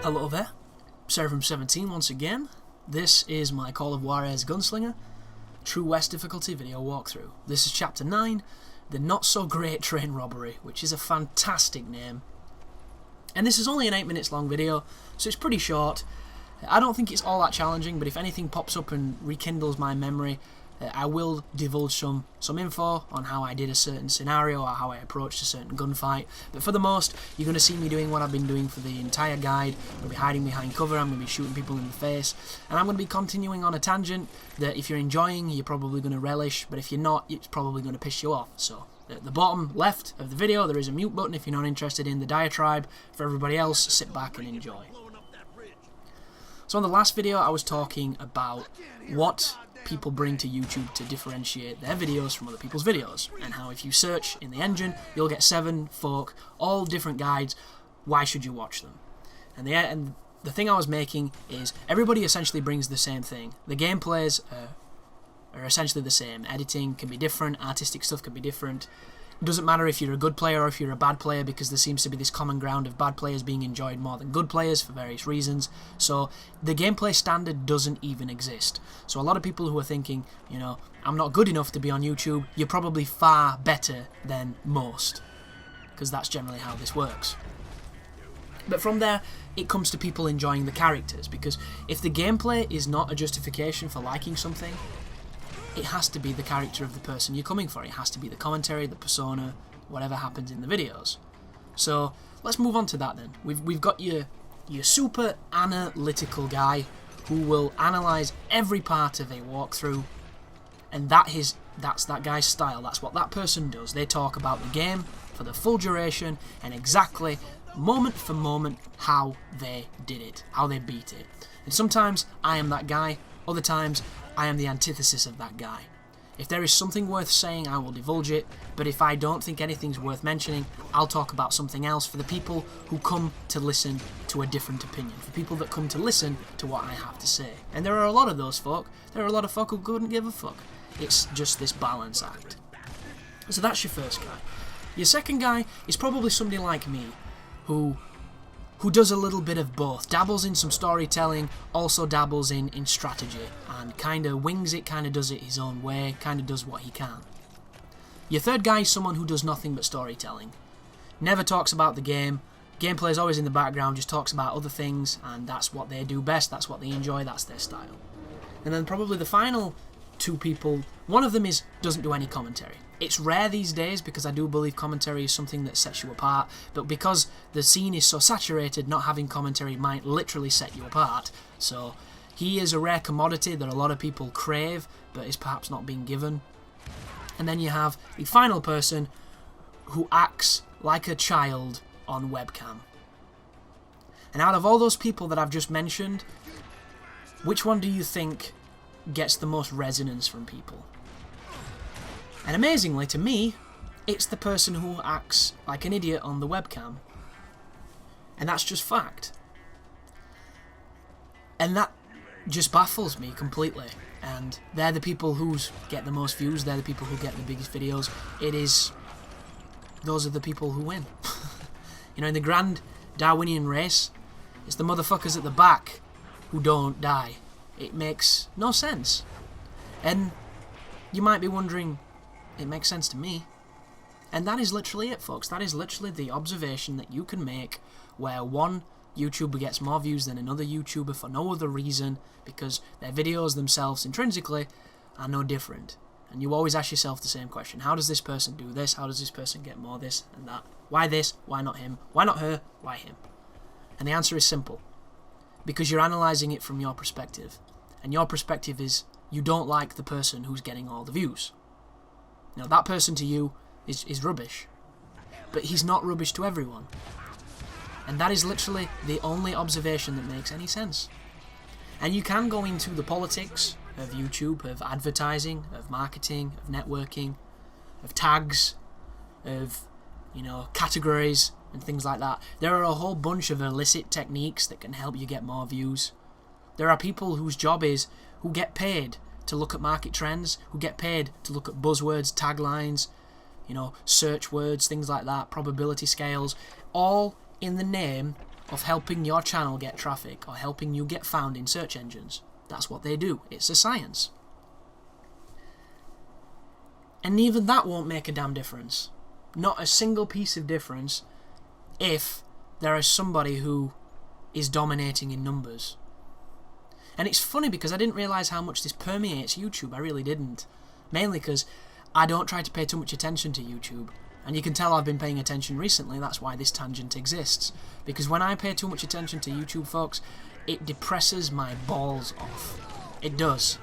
Hello there, Seraphim17 once again. This is my Call of Juarez Gunslinger True West difficulty video walkthrough. This is Chapter 9, the not so great train robbery, which is a fantastic name. And this is only an 8 minutes long video, so it's pretty short. I don't think it's all that challenging, but if anything pops up and rekindles my memory, I will divulge some info on how I did a certain scenario or how I approached a certain gunfight. But for the most, you're going to see me doing what I've been doing for the entire guide. I'm going to be hiding behind cover, I'm going to be shooting people in the face, and I'm going to be continuing on a tangent that if you're enjoying, you're probably going to relish, but if you're not, it's probably going to piss you off. So at the bottom left of the video, there is a mute button if you're not interested in the diatribe. For everybody else, sit back and enjoy. So in the last video, I was talking about what people bring to YouTube to differentiate their videos from other people's videos, and how if you search in the engine, you'll get 7 folk, all different guides. Why should you watch them? And the thing I was making is everybody essentially brings the same thing. The gameplays are essentially the same. Editing can be different, artistic stuff can be different. It doesn't matter if you're a good player or if you're a bad player, because there seems to be this common ground of bad players being enjoyed more than good players for various reasons. So the gameplay standard doesn't even exist. So a lot of people who are thinking, you know, I'm not good enough to be on YouTube, you're probably far better than most, because that's generally how this works. But from there, it comes to people enjoying the characters, because if the gameplay is not a justification for liking something, it has to be the character of the person you're coming for. It has to be the commentary, the persona, whatever happens in the videos. So let's move on to that then. We've got your super analytical guy who will analyze every part of a walkthrough, and that's that guy's style. That's what that person does. They talk about the game for the full duration and exactly moment for moment how they did it, how they beat it. And sometimes I am that guy, other times I am the antithesis of that guy. If there is something worth saying, I will divulge it, but if I don't think anything's worth mentioning, I'll talk about something else for the people who come to listen to a different opinion, for people that come to listen to what I have to say. And there are a lot of those folk. There are a lot of folk who couldn't give a fuck. It's just this balance act. So that's your first guy. Your second guy is probably somebody like me, who does a little bit of both, dabbles in some storytelling, also dabbles in strategy, and kind of wings it, kind of does it his own way, kind of does what he can. Your third guy is someone who does nothing but storytelling. Never talks about the game, gameplay is always in the background, just talks about other things, and that's what they do best, that's what they enjoy, that's their style. And then probably the final two people, one of them doesn't do any commentary. It's rare these days, because I do believe commentary is something that sets you apart, but because the scene is so saturated, not having commentary might literally set you apart. So he is a rare commodity that a lot of people crave, but is perhaps not being given. And then you have the final person who acts like a child on webcam. And out of all those people that I've just mentioned, which one do you think gets the most resonance from people? And amazingly, to me, it's the person who acts like an idiot on the webcam. And that's just fact. And that just baffles me completely. And they're the people who get the most views, they're the people who get the biggest videos. Those are the people who win. You know, in the grand Darwinian race, it's the motherfuckers at the back who don't die. It makes no sense. And you might be wondering, it makes sense to me. And that is literally it, folks. That is literally the observation that you can make, where one YouTuber gets more views than another YouTuber for no other reason, because their videos themselves intrinsically are no different. And you always ask yourself the same question. How does this person do this? How does this person get more this and that? Why this? Why not him? Why not her? Why him? And the answer is simple. Because you're analysing it from your perspective. And your perspective is you don't like the person who's getting all the views. Now, that person to you is rubbish, but he's not rubbish to everyone. And that is literally the only observation that makes any sense. And you can go into the politics of YouTube, of advertising, of marketing, of networking, of tags, of, you know, categories and things like that. There are a whole bunch of illicit techniques that can help you get more views. There are people whose job is, who get paid to look at market trends, who get paid to look at buzzwords, taglines, you know, search words, things like that, probability scales, all in the name of helping your channel get traffic or helping you get found in search engines. That's what they do. It's a science. And even that won't make a damn difference. Not a single piece of difference if there is somebody who is dominating in numbers. And it's funny because I didn't realise how much this permeates YouTube. I really didn't. Mainly because I don't try to pay too much attention to YouTube. And you can tell I've been paying attention recently. That's why this tangent exists. Because when I pay too much attention to YouTube, folks, it depresses my balls off. It does.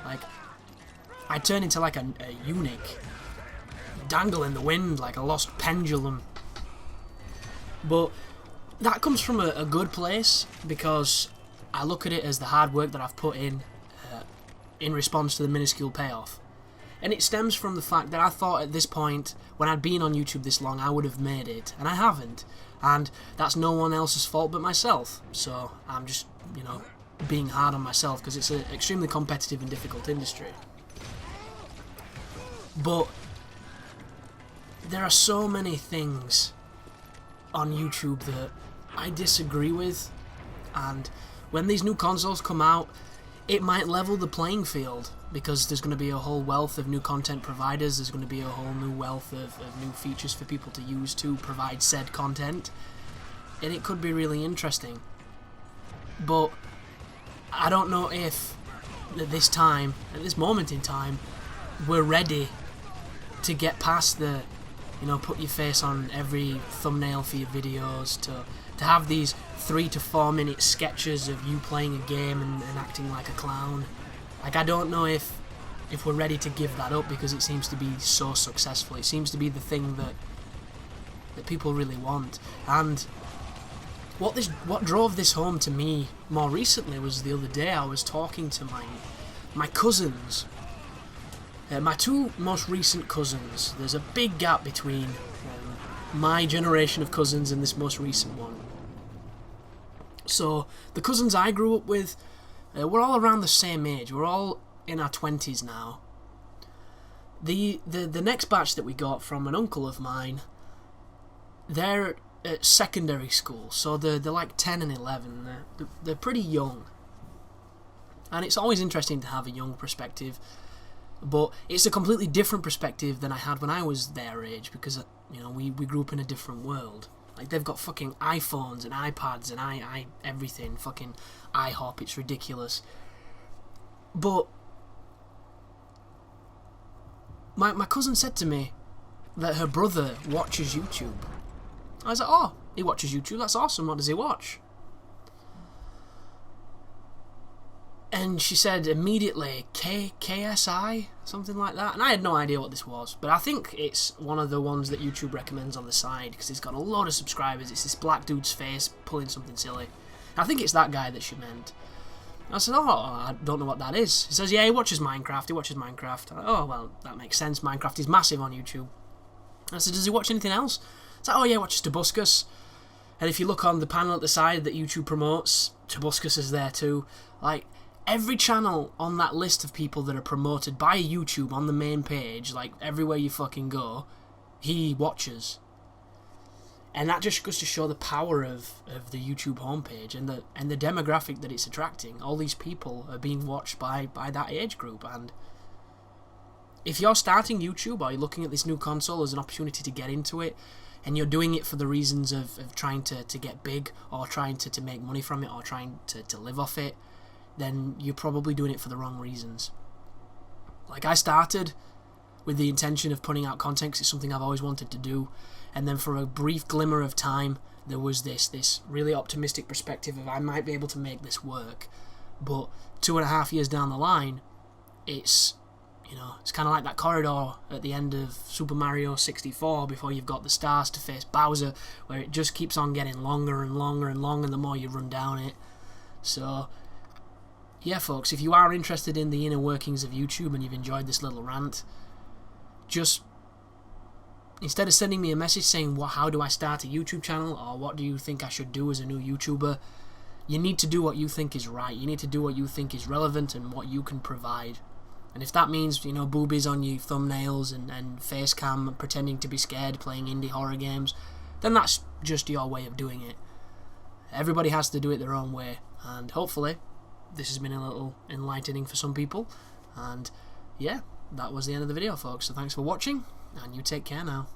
Like, I turn into like a eunuch. Dangle in the wind like a lost pendulum. But that comes from a good place, because I look at it as the hard work that I've put in response to the minuscule payoff. And it stems from the fact that I thought at this point, when I'd been on YouTube this long, I would have made it. And I haven't. And that's no one else's fault but myself. So I'm just, being hard on myself, because it's an extremely competitive and difficult industry. But there are so many things on YouTube that I disagree with, and when these new consoles come out, it might level the playing field, because there's going to be a whole wealth of new content providers, there's going to be a whole new wealth of new features for people to use to provide said content, and it could be really interesting. But I don't know if at this moment in time, we're ready to get past the put your face on every thumbnail for your videos, to have these 3 to 4 minute sketches of you playing a game and acting like a clown. Like, I don't know if we're ready to give that up, because it seems to be so successful. It seems to be the thing that people really want. And what drove this home to me more recently was the other day I was talking to my cousins. My 2 most recent cousins. There's a big gap between my generation of cousins and this most recent one. So the cousins I grew up with, we're all around the same age. We're all in our 20s now. The next batch that we got from an uncle of mine, they're at secondary school, so they're like 10 and 11. They're pretty young. And it's always interesting to have a young perspective. But it's a completely different perspective than I had when I was their age, because we grew up in a different world. Like, they've got fucking iPhones and iPads and everything, fucking IHOP. It's ridiculous. But my cousin said to me that her brother watches YouTube. I was like, oh, he watches YouTube. That's awesome. What does he watch? And she said immediately, KSI, something like that. And I had no idea what this was. But I think it's one of the ones that YouTube recommends on the side, because it's got a lot of subscribers. It's this black dude's face pulling something silly. I think it's that guy that she meant. I said, oh, I don't know what that is. He says, yeah, he watches Minecraft. Oh, well, that makes sense. Minecraft is massive on YouTube. I said, does he watch anything else? He's like, oh, yeah, he watches Tobuscus. And if you look on the panel at the side that YouTube promotes, Tobuscus is there too. Like, every channel on that list of people that are promoted by YouTube on the main page, like everywhere you fucking go, he watches. And that just goes to show the power of the YouTube homepage and the demographic that it's attracting. All these people are being watched by that age group. And if you're starting YouTube, or you're looking at this new console as an opportunity to get into it, and you're doing it for the reasons of trying to get big, or trying to make money from it, or trying to live off it, then you're probably doing it for the wrong reasons. Like, I started with the intention of putting out content because it's something I've always wanted to do, and then for a brief glimmer of time there was this really optimistic perspective of I might be able to make this work. But 2.5 years down the line, it's kind of like that corridor at the end of Super Mario 64 before you've got the stars to face Bowser, where it just keeps on getting longer and longer and longer the more you run down it. So yeah, folks, if you are interested in the inner workings of YouTube and you've enjoyed this little rant, just instead of sending me a message saying, how do I start a YouTube channel, or what do you think I should do as a new YouTuber, you need to do what you think is right. You need to do what you think is relevant and what you can provide. And if that means, boobies on your thumbnails and face cam pretending to be scared playing indie horror games, then that's just your way of doing it. Everybody has to do it their own way, and hopefully this has been a little enlightening for some people. And yeah, that was the end of the video, folks, so thanks for watching, and you take care now.